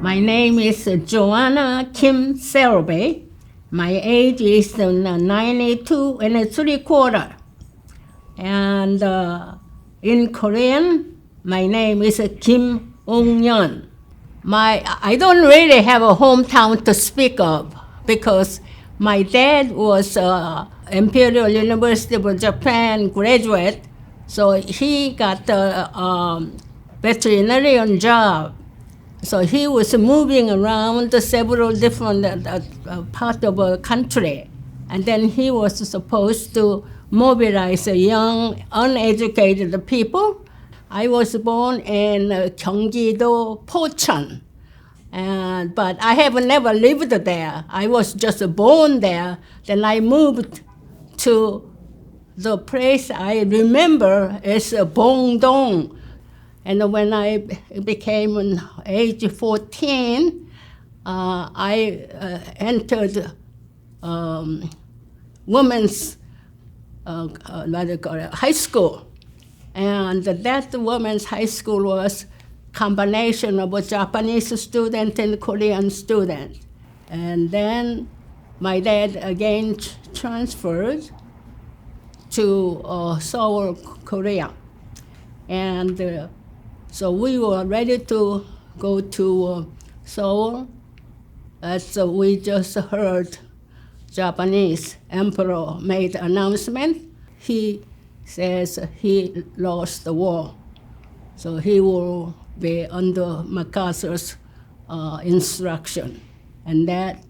My name is Joanna Kim Selby. My age is 92 and 3/4. And in Korean, my name is Kim Ong-yeon. I don't really have a hometown to speak of because my dad was Imperial University of Japan graduate, so he got a veterinarian job. So he was moving around several different parts of the country. And then he was supposed to mobilize young, uneducated people. I was born in Gyeonggi-do, Pocheon. But I have never lived there. I was just born there. Then I moved to the place I remember is Bongdong. And when I became age 14, I entered women's high school. And that women's high school was combination of a Japanese student and Korean student. And then my dad again transferred to Seoul, Korea. And so we were ready to go to Seoul. As we just heard Japanese emperor made announcement. He says he lost the war. So he will be under MacArthur's instruction. And that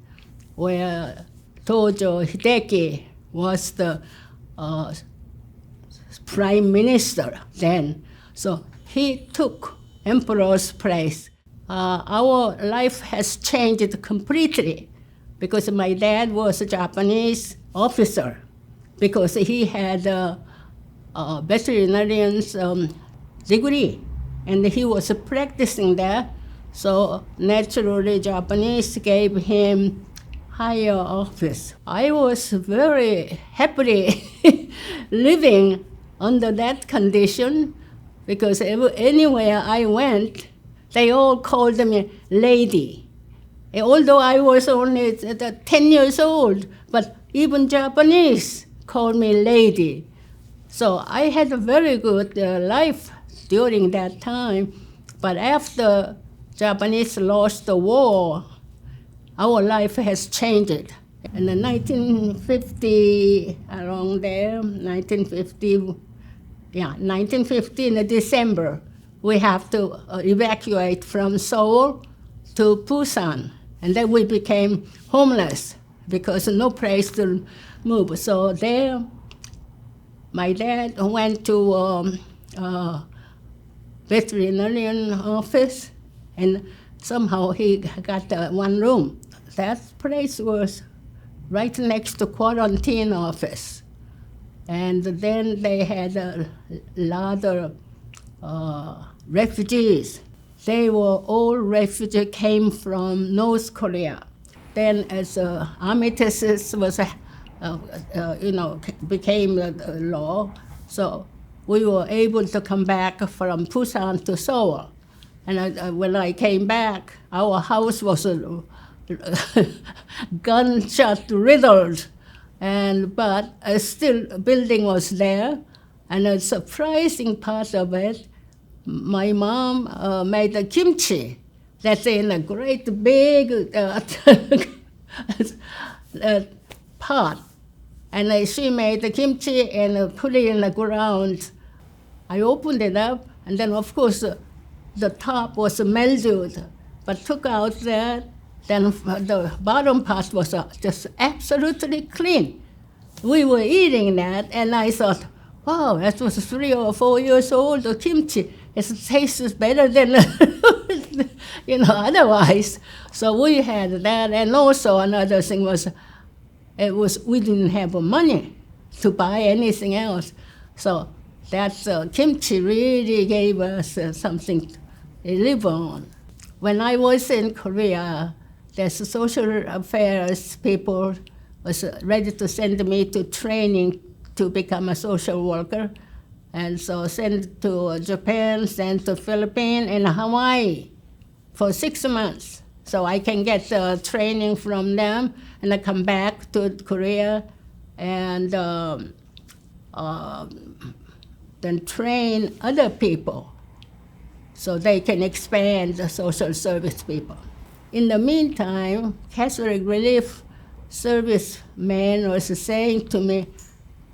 where Tojo Hideki was the prime minister then. So he took emperor's place. Our life has changed completely because my dad was a Japanese officer because he had a veterinarian's degree and he was practicing there. So naturally Japanese gave him higher office. I was very happily living under that condition because anywhere I went, they all called me lady. Although I was only 10 years old, but even Japanese called me lady. So I had a very good life during that time. But after Japanese lost the war, our life has changed. In 1950, around there, 1950 in December, we have to evacuate from Seoul to Busan. And then we became homeless because no place to move. So there, my dad went to veterinarian office, and somehow he got one room. That place was right next to quarantine office. And then they had a lot of refugees. They were all refugees came from North Korea. Then as armistice was, became law, so we were able to come back from Busan to Seoul. And when I came back, our house was gunshot riddled. But still, building was there, and a surprising part of it, my mom made a kimchi that's in a great big pot, and she made the kimchi and put it in the ground. I opened it up, and then of course the top was mildewed, but took out that. Then the bottom part was just absolutely clean. We were eating that, and I thought, wow, that was 3 or 4 years old kimchi. It tastes better than, otherwise. So we had that, and also another thing was, we didn't have money to buy anything else. So that kimchi really gave us something to live on. When I was in Korea, the social affairs people was ready to send me to training to become a social worker. And so sent to Japan, sent to Philippines, and Hawaii for 6 months. so I can get training from them, and I come back to Korea and then train other people so they can expand the social service people. In the meantime, Catholic Relief Service man was saying to me,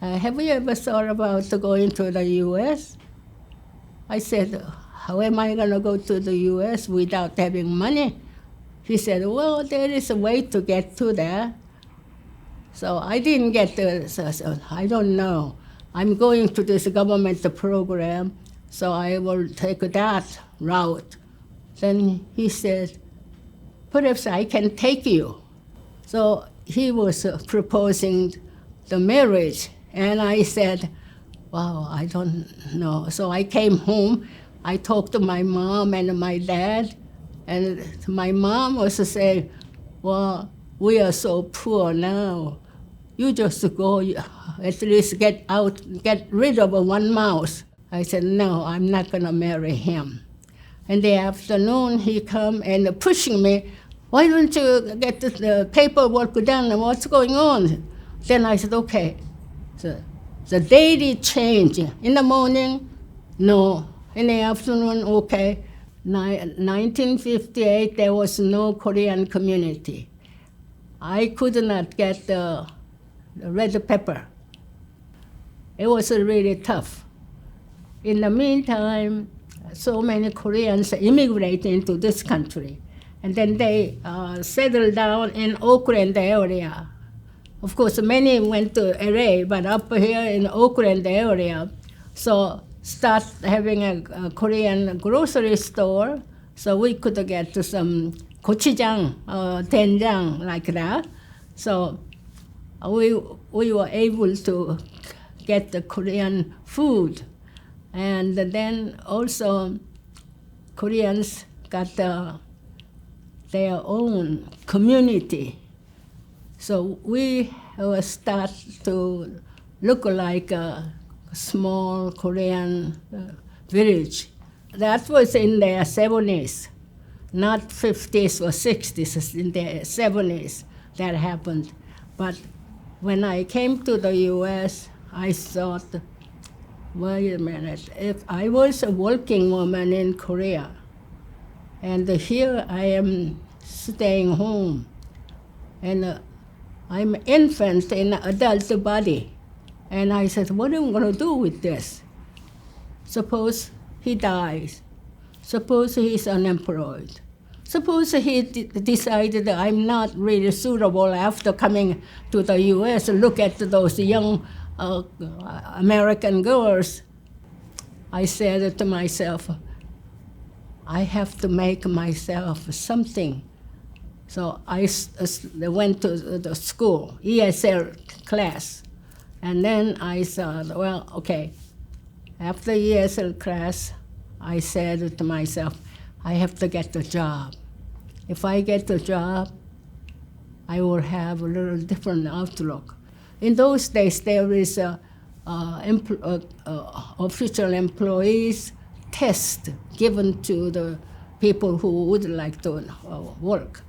have you ever thought about going to the U.S.? I said, how am I going to go to the U.S. without having money? He said, well, there is a way to get to there. So I didn't get so I don't know. I'm going to this government program, so I will take that route. Then he said, perhaps I can take you. So he was proposing the marriage, and I said, wow, I don't know. So I came home, I talked to my mom and my dad, and my mom was saying, well, we are so poor now. You just go, at least get rid of one mouse. I said, no, I'm not going to marry him. In the afternoon, he come and pushing me, why don't you get the paperwork done and what's going on? Then I said, okay. So the daily change. In the morning, no. In the afternoon, okay. 1958, there was no Korean community. I could not get the red pepper. It was really tough. In the meantime, so many Koreans immigrated into this country. And then they settled down in Oakland area. Of course, many went to LA, but up here in Oakland area, so start having a Korean grocery store, so we could get to some gochujang, doenjang, like that. So we were able to get the Korean food. And then also Koreans got their own community. So we start to look like a small Korean village. That was in the 70s, not 50s or 60s, in the 70s that happened. But when I came to the U.S., I thought, wait a minute, if I was a working woman in Korea, and here I am staying home, and I'm infant in adult body, and I said, what am I going to do with this? Suppose he dies. Suppose he's unemployed. Suppose he decided that I'm not really suitable after coming to the U.S. Look at those young American girls. I said to myself, I have to make myself something. So I went to the school, ESL class. And then I thought, well, okay. After ESL class, I said to myself, I have to get a job. If I get a job, I will have a little different outlook. In those days, there is official employees test given to the people who would like to work.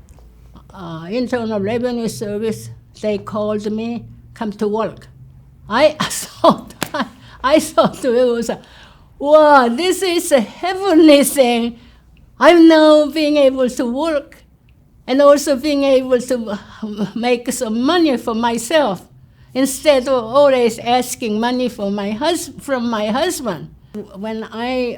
Internal Revenue Service, they called me, come to work. I thought it was, wow, this is a heavenly thing. I'm now being able to work and also being able to make some money for myself instead of always asking money from my husband. When I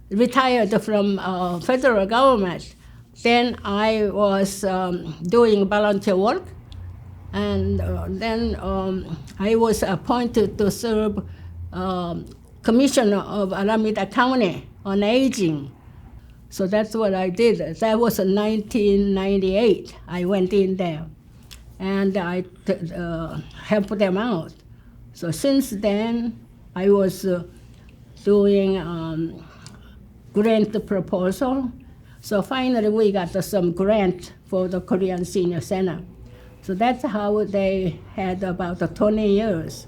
retired from federal government, then I was doing volunteer work, and then I was appointed to serve Commissioner of Alameda County on Aging. So that's what I did. That was in 1998. I went in there, and I helped them out. So since then, I was doing grant proposal. So finally, we got some grant for the Korean Senior Center. So that's how they had about 20 years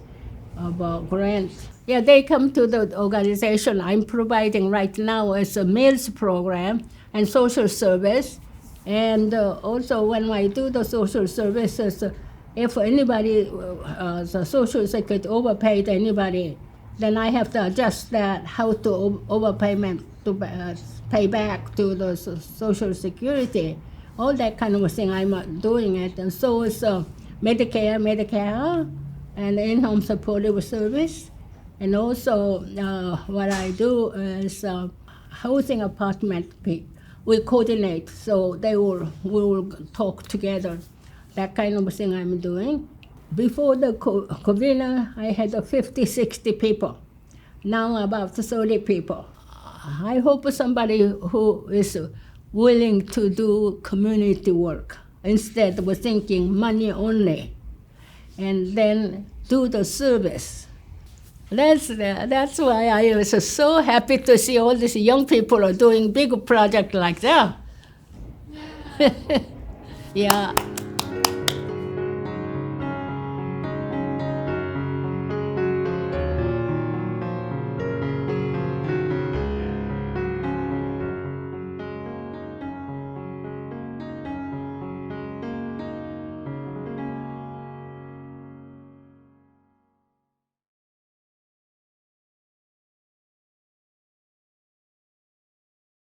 of grant. Yeah, they come to the organization I'm providing right now as a meals program, and social service. And also when I do the social services, if anybody, the social security overpaid anybody, then I have to adjust that, how to overpayment to pay back to the social security. All that kind of thing I'm doing it. And so it's Medicare, and in-home supportive service. And also what I do is housing apartment. We coordinate, so we will talk together. That kind of thing I'm doing. Before the COVID, I had 50, 60 people. Now about 30 people. I hope somebody who is willing to do community work instead of thinking money only, and then do the service. That's why I was so happy to see all these young people are doing big projects like that. Yeah.